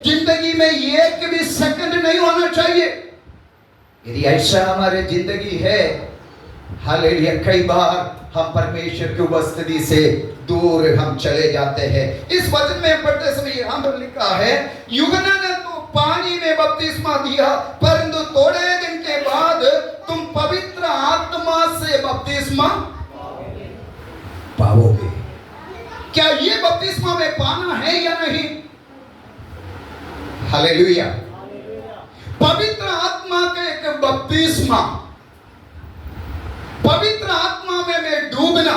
जिंदगी में एक भी सेकंड नहीं होना चाहिए। यदि ऐसा हमारी जिंदगी है, हालेलुया, कई बार हम परमेश्वर की उपस्थिति से दूर हम चले जाते हैं। इस वचन में पढ़ते समय यहाँ पर लिखा है, यूहन्ना ने तो पानी में बपतिस्मा दिया, परंतु थोड़े दिन के बाद तुम पवित्र आत्मा से बपतिस्मा पाओगे। क्या ये बपतिस्मा में पाना है या नहीं? हालेलुया। पवित्र आत्मा का एक बपतिस्मा, पवित्र आत्मा में मैं डूबना,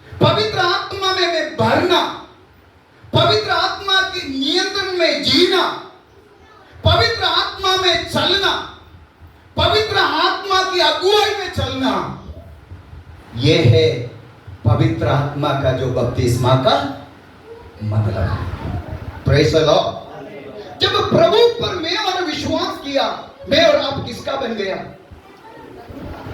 पवित्र आत्मा में मैं भरना, पवित्र आत्मा के नियंत्रण में जीना, पवित्र आत्मा में चलना, पवित्र आत्मा की अगुवाई में चलना, यह है पवित्र आत्मा का जो बपतिस्मा का मतलब है। Praise the Lord. जब प्रभु पर मैं और विश्वास किया, मैं और आप किसका बन गया?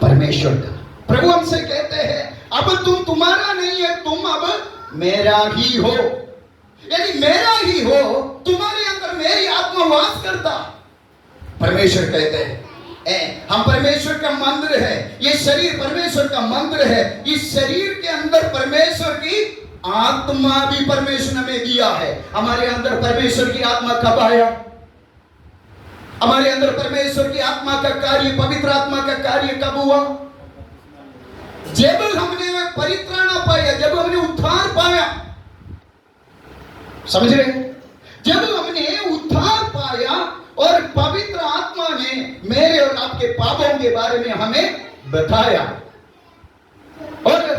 परमेश्वर का। प्रभु हमसे कहते हैं, अब तुम तुम्हारा नहीं है, तुम अब मेरा ही हो। यदि मेरा ही हो, तुम्हारे अंदर मेरी आत्मा वास करता। परमेश्वर कहते हैं हम परमेश्वर का मंदिर है, ये शरीर परमेश्वर का मंदिर है। इस शरीर के अंदर परमेश्वर की आत्मा भी परमेश्वर ने हमें दिया है। हमारे अंदर परमेश्वर की आत्मा कब आया? हमारे अंदर परमेश्वर की आत्मा का कार्य, पवित्र आत्मा का कार्य कब हुआ? जब हमने परित्राण पाया, जब हमने उद्धार पाया। समझ रहे? जब हमने उद्धार पाया और पवित्र आत्मा ने मेरे और आपके पापों के बारे में हमें बताया, और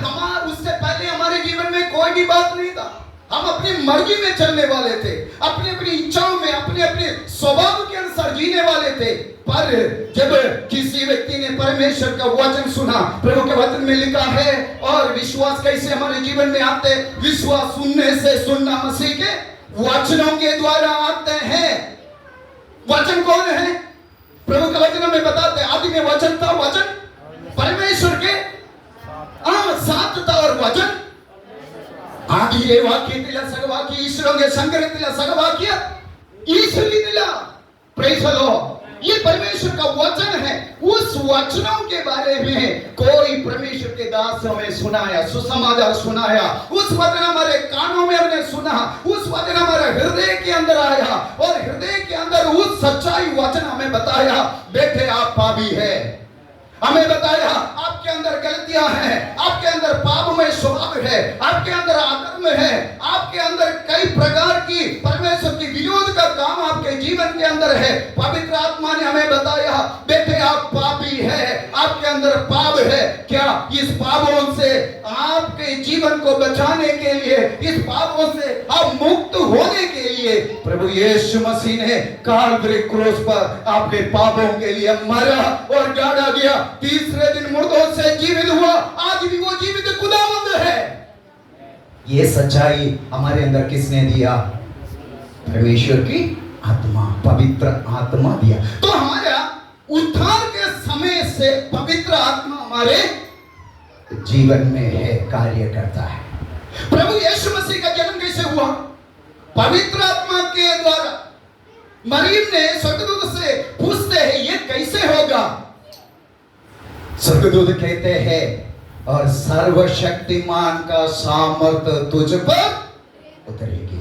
उससे पहले हमारे जीवन में कोई भी बात नहीं था। हम अपनी मर्जी में चलने वाले थे, अपनी अपनी इच्छाओं में, अपने अपने स्वभाव के अनुसार जीने वाले थे। पर जब किसी व्यक्ति ने परमेश्वर का वचन सुना, प्रभु के वचन में लिखा है, और विश्वास कैसे हमारे जीवन में आते? विश्वास सुनने से, सुनना मसीह के वचनों के द्वारा आते हैं। वचन कौन है? प्रभु के वचन में बताते हैं, आदि में वचन था, वचन परमेश्वर के साथ था, और वचन आदि रे वाक्य तिला सगवाक्य ईश्वरों संग्रह तिला सगवाक्य ईश्वरी तिला। Praise the Lord. ये परमेश्वर का वचन है। उस वचनों के बारे में कोई परमेश्वर के दास हमें सुनाया, सुसमाचार सुनाया। उस वचन हमारे कानों में हमने सुना, उस वचन हमारे हृदय के अंदर आया, और हृदय के अंदर उस सच्चाई वचन हमें बताया, बेटे आप पापी है। हमें बताया आपके अंदर गलतियां हैं, आपके अंदर पापमय स्वभाव है, आपके अंदर अधर्म है, आपके अंदर कई प्रकार की परमेश्वर की विरोध का काम आपके जीवन के अंदर है। पवित्र आत्मा ने हमें बताया, बेटे आप पापी है, आपके अंदर पाप है। क्या इस पापों से आपके जीवन को बचाने के लिए, इस पापों से आप मुक्त होने के लिए प्रभु यीशु मसीह ने काल्वरी क्रूस पर आपके पापों के लिए मरा और गाड़ा गया, तीसरे दिन मुर्दों से जीवित हुआ। आज भी वो जीवित खुदावंद है। ये सच्चाई हमारे अंदर किसने दिया? परमेश्वर की आत्मा, पवित्र आत्मा दिया। तो हमारा उद्धार के समय से पवित्र आत्मा हमारे जीवन में है, कार्य करता है। प्रभु यीशु मसीह का जन्म कैसे हुआ? पवित्र आत्मा के द्वारा। मरियम ने स्वर्गदूत से पूछते हैं, ये कैसे होगा? स्वर्गदूत कहते हैं, और सर्वशक्तिमान का सामर्थ तुझ पर उतरेगी,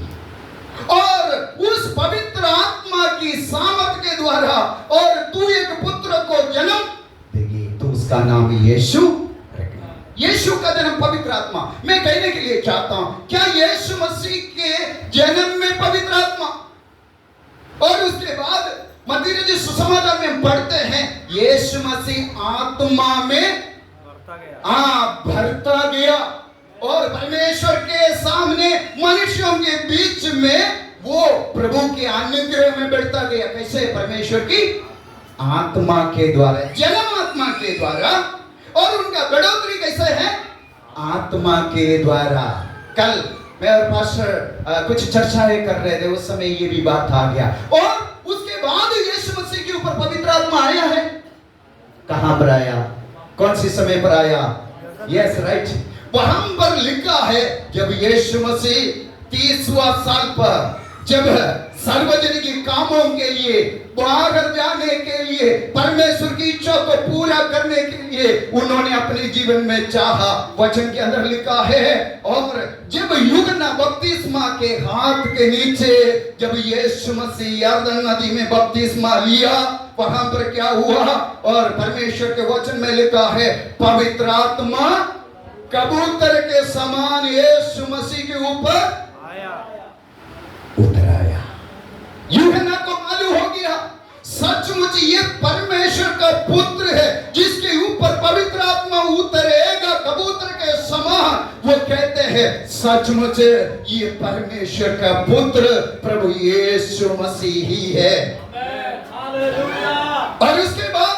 और उस पवित्र आत्मा की सामर्थ के द्वारा और तू एक पुत्र को जन्म देगी, तो उसका नाम यीशु रखना। यीशु का जन्म पवित्र आत्मा। मैं कहने के लिए चाहता हूं, क्या यीशु मसीह के जन्म में पवित्र आत्मा, और उसके बाद मत्ती सुसमाचार में पढ़ते हैं, यीशु मसीह आत्मा में भरता गया, और परमेश्वर के सामने मनुष्यों के बीच में वो प्रभु के अनुग्रह में बढ़ता गया। कैसे? परमेश्वर की आत्मा के द्वारा, जन्म आत्मा के द्वारा। और उनका बढ़ोतरी कैसे है? आत्मा के द्वारा। कल मैं और पास्टर कुछ चर्चाएं कर रहे थे, उस समय ये भी बात आ गया। और उसके बाद यीशु मसीह के ऊपर पवित्र आत्मा आया है। कहां पर आया? कौन सी समय पर आया? यस राइट, वहां पर लिखा है, जब यीशु मसीह 30वां साल पर जब सार्वजनिक कामों के लिए, बाहर जाने के लिए, परमेश्वर की इच्छा को पूरा करने के लिए उन्होंने अपने जीवन में चाहा। वचन के अंदर लिखा है, और जब यूहन्ना बपतिस्मा के हाथ के नीचे जब यीशु मसीह यरदन नदी में बपतिस्मा लिया, वहां पर क्या हुआ? और परमेश्वर के वचन में लिखा है, पवित्र आत्मा कबूतर के समान यीशु मसीह के ऊपर उतर आया। यूहन्ना को मालूम हो गया सचमुच ये परमेश्वर का पुत्र है जिसके ऊपर पवित्र आत्मा उतरेगा कबूतर के समान। वो कहते हैं सचमुच ये परमेश्वर का पुत्र प्रभु यीशु मसीह ही है। और उसके बाद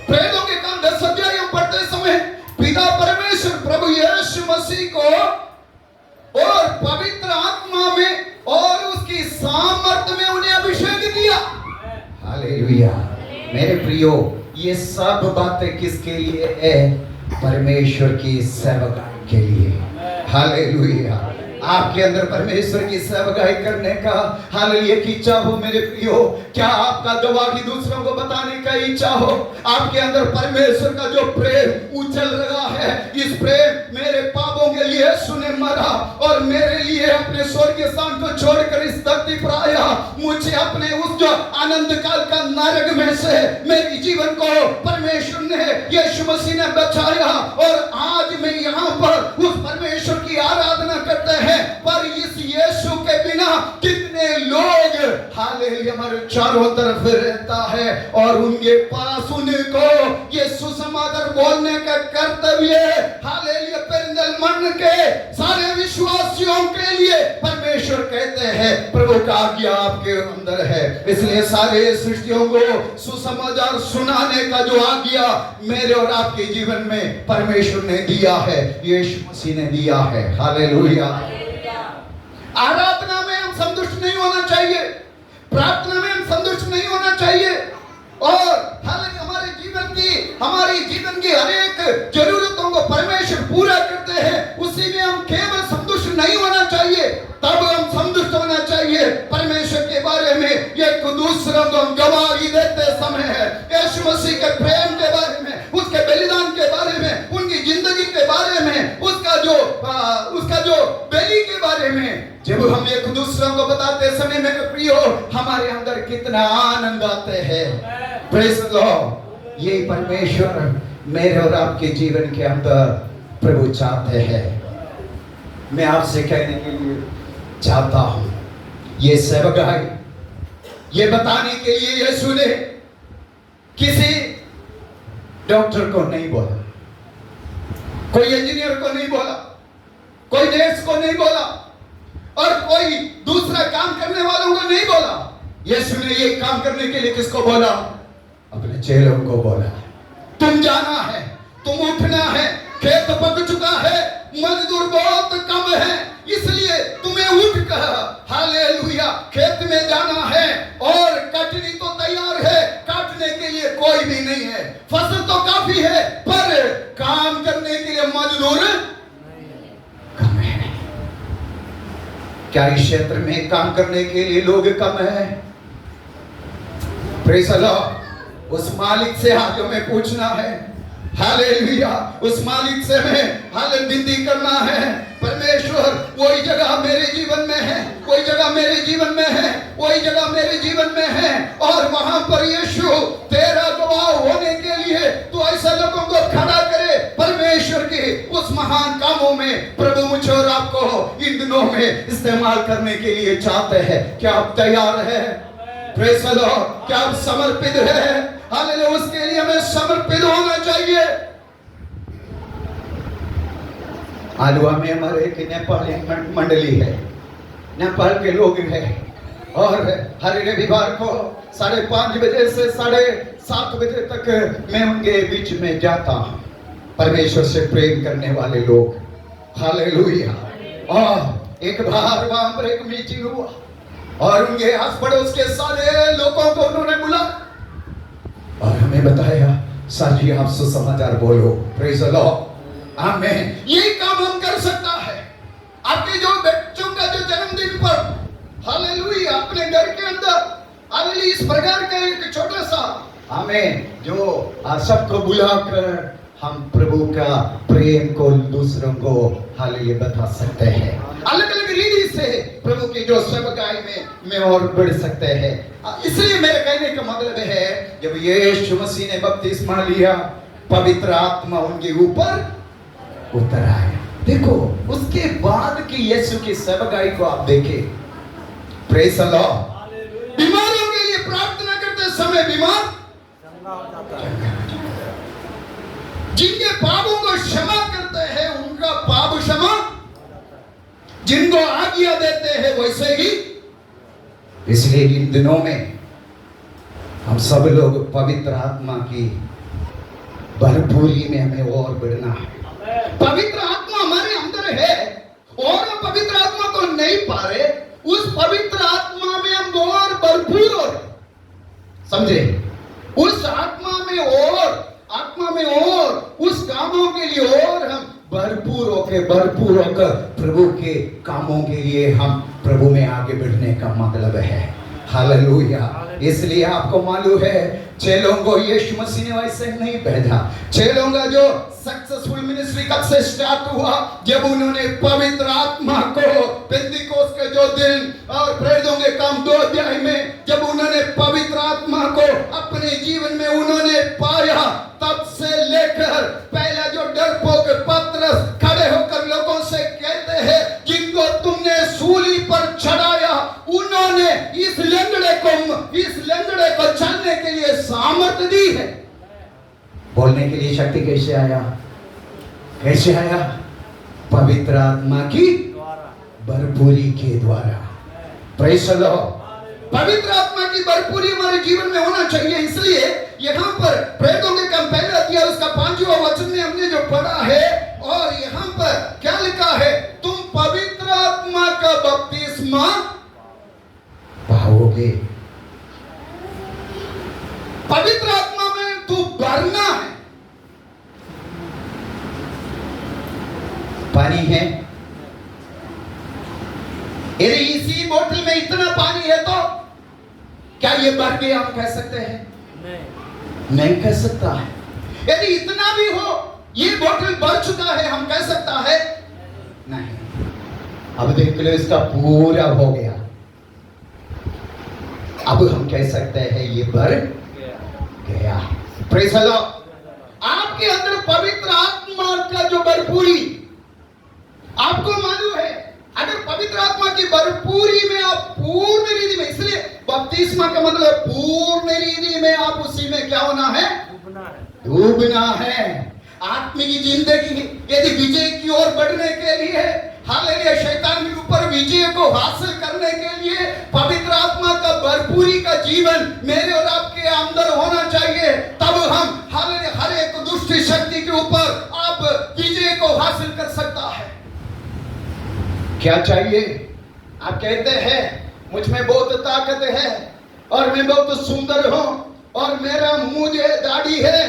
प्रेरितों के काम 10 अध्याय पढ़ते समय पिता परमेश्वर प्रभु यीशु मसीह को और पवित्र आत्मा में और उसकी सामर्थ्य में उन्हें अभिषेक दिया। हालेलुया। मेरे प्रियो, ये सब बातें किसके लिए है? परमेश्वर की सेवकाई के लिए। हालेलुया। आपके अंदर परमेश्वर की सेवकाई करने का हालेलुया की इच्छा हो मेरे प्रियो, क्या आपका गवाही दूसरों को बताने का इच्छा हो? आपके अंदर परमेश्वर का जो प्रेम उछल रहा है, इस प्रेम मेरे पापों के लिए यीशु ने मरा और मेरे लिए अपने स्वर्गीय स्थान को छोड़कर इस धरती पर आया, मुझे अपने उस जो आनंद काल का नरक में से मेरे जीवन को परमेश्वर ने यीशु मसीह ने बचाया और आज मैं यहाँ पर उस परमेश्वर की आराधना करते हैं। पर इस यीशु के बिना कितने लोग हालेलुया हमारे चारों तरफ रहता है और उनके पास उनको ये सुसमाचार बोलने का कर्तव्य हालेलुया पेरिंदल मन के सारे विश्वासियों के लिए परमेश्वर कहते हैं प्रभु का आज्ञा आपके अंदर है। इसलिए सारे सृष्टियों को सुसमाचार सुनाने का जो आज्ञा मेरे और आपके जीवन में परमेश्वर ने दिया है, यीशु मसीह ने दिया है। हालेलुया। आराधना में हम संतुष्ट नहीं होना चाहिए, प्रार्थना में हम संतुष्ट नहीं होना चाहिए और हालांकि हमारी जीवन की हर एक जरूरतों को परमेश्वर पूरा करते हैं, उसी में हम केवल संतुष्ट नहीं होना चाहिए। तब हम संतुष्ट होना चाहिए परमेश्वर के बारे में एक दूसरों को गवाही देते समय है, यीशु मसीह के प्रेम के बारे में, उसके बलिदान के बारे में, उनकी जिंदगी के बारे में, उसका जो बलि के बारे में जब हम एक दूसरों को बताते समय मेरे प्रियो हमारे अंदर कितना आनंद आते हैं। Praise the Lord. ये परमेश्वर मेरे और आपके जीवन के अंदर प्रभु चाहते हैं। मैं आपसे कहने के लिए चाहता हूं, ये सेवकाई ये बताने के लिए यीशु ने किसी डॉक्टर को नहीं बोला, कोई इंजीनियर को नहीं बोला, कोई नर्स को नहीं बोला और कोई दूसरा काम करने वालों को नहीं बोला। यीशु ने ये काम करने के लिए किसको बोला? अपने चेलों को बोला, तुम जाना है, तुम उठना है, खेत पक चुका है, मजदूर बहुत कम है, इसलिए तुम्हें उठकर हालेलुया खेत में जाना है और कटनी तो तैयार है, काटने के लिए कोई भी नहीं है, फसल तो काफी है पर काम करने के लिए मजदूर कम है। क्या इस क्षेत्र में काम करने के लिए लोग कम है? Praise the Lord. उस मालिक से आज हमें पूछना है, हालेलुया, उस मालिक से हमें हालेलुया विनती करना है, परमेश्वर वही जगह मेरे जीवन में है, वही जगह मेरे जीवन में है, वही जगह मेरे जीवन में है और वहां पर यीशु तेरा गवाह होने के लिए तू ऐसे लोगों को खड़ा करे परमेश्वर के उस महान कामों में प्रभु मुझे और आपको इन दिनों में इस्तेमाल करने के लिए चाहते हैं। क्या आप तैयार हैं? Praise the Lord. क्या आप समर्पित हैं? हालेलुया। उसके लिए हमें समर्पित होना चाहिए। आलुआ में हमारे एक नेपाली मंडली है, नेपाल के लोग हैं और हर रविवार को 5:30 बजे से 7:30 बजे तक मैं उनके बीच में जाता हूं। परमेश्वर से प्रेम करने वाले लोग, हालेलुया। और एक बार वहां पर एक मीटिंग हुआ और उनके आस पड़ोस के सारे लोगों को उन्होंने बुलाया और हमें बताया सर जी आप सुसमाचार बोलो। Praise the Lord. आमीन। ये काम हम कर सकता है। आपके जो बच्चों का जो जन्मदिन अपने घर के अंदर हालेलुया इस प्रकार का एक छोटा सा हमें जो सबको बुलाकर हम प्रभु का प्रेम को दूसरों को हालेलुया बता सकते हैं। अलग अलग रीति से प्रभु की जो सेवकाई में और बढ़ सकते हैं। इसलिए मेरे कहने का मतलब है जब यीशु मसीह ने बपतिस्मा लिया पवित्र आत्मा उनके ऊपर उतर आया। देखो उसके बाद की यीशु की सेवकाई को आप देखें, प्रेज़ द लॉर्ड। बीमारों के लिए प्रार्थना करते समय बीमार जिनके पापों को क्षमा करते हैं उनका पाप क्षमा, जिनको आज्ञा देते हैं वैसे ही। इसलिए इन दिनों में हम सब लोग पवित्र आत्मा की भरपूरी में हमें और बढ़ना है। पवित्र आत्मा हमारे अंदर है और हम पवित्र आत्मा को नहीं पा रहे, उस पवित्र आत्मा में हम और भरपूर हो रहे, समझे? उस आत्मा में और उस कामों के लिए और हम भरपूर होकर प्रभु के कामों के लिए हम प्रभु में आगे बढ़ने का मतलब है। हालेलुया। इसलिए आपको मालूम है चेलों को यीशु मसीह ने वैसे नहीं भेजा। चेलों का जो सक्सेसफुल मिनिस्ट्री कब से स्टार्ट हुआ? जब उन्होंने पवित्र आत्मा को पेंतिकोस्त के जो दिन और प्रेरितों के काम 2 अध्याय में जब उन्होंने पवित्र आत्मा को अपने जीवन में उन्होंने पाया, तब से लेकर पहला जो डरपोक पतरस खड़े होकर लोगों से कहते हैं जिनको तुमने सूली पर चढ़ाया उन्होंने इस लंगड़े को चलने के लिए सामर्थ दी है। बोलने के लिए शक्ति कैसे आया? पवित्र आत्मा की भरपूरी के द्वारा। Praise the Lord. पवित्र आत्मा की भरपूरी हमारे जीवन में होना चाहिए। इसलिए यहाँ पर प्रेरितों के काम पहले अध्याय उसका 5वां वचन में हमने जो पढ़ा है और यहाँ पर क्या लिखा है? तुम पवित्र आत्मा का बपतिस्मा पाओगे। पवित्र आत्मा में तू भरना है। पानी है, यदि इसी बोतल में इतना पानी है तो क्या ये भर गया हम कह सकते हैं? नहीं कह सकता है। यदि इतना भी हो ये बोतल भर चुका है हम कह सकता है? नहीं। अब देख लो इसका पूरा हो गया, अब हम कह सकते हैं ये भर गया। Praise the Lord. आपके अंदर पवित्र आत्मा का जो भरपूरी, आपको मालूम है अगर पवित्र आत्मा की भरपूरी में आप पूर्ण रीति में, इसलिए बपतिस्मा का मतलब पूर्ण रीति में आप उसी में क्या होना है? डूबना है। आत्मिक जिंदगी यदि विजय की ओर बढ़ने के लिए, हालेलुया, शैतान के ऊपर विजय को हासिल करने के लिए पवित्र आत्मा का भरपूरी का जीवन मेरे और आपके अंदर होना चाहिए। तब हम हालेलुया हर एक दुष्ट शक्ति के ऊपर आप विजय को हासिल कर सकता है। क्या चाहिए? आप कहते हैं मुझ में बहुत ताकत है और मैं बहुत सुंदर हूं और मेरा मुंह दाढ़ी है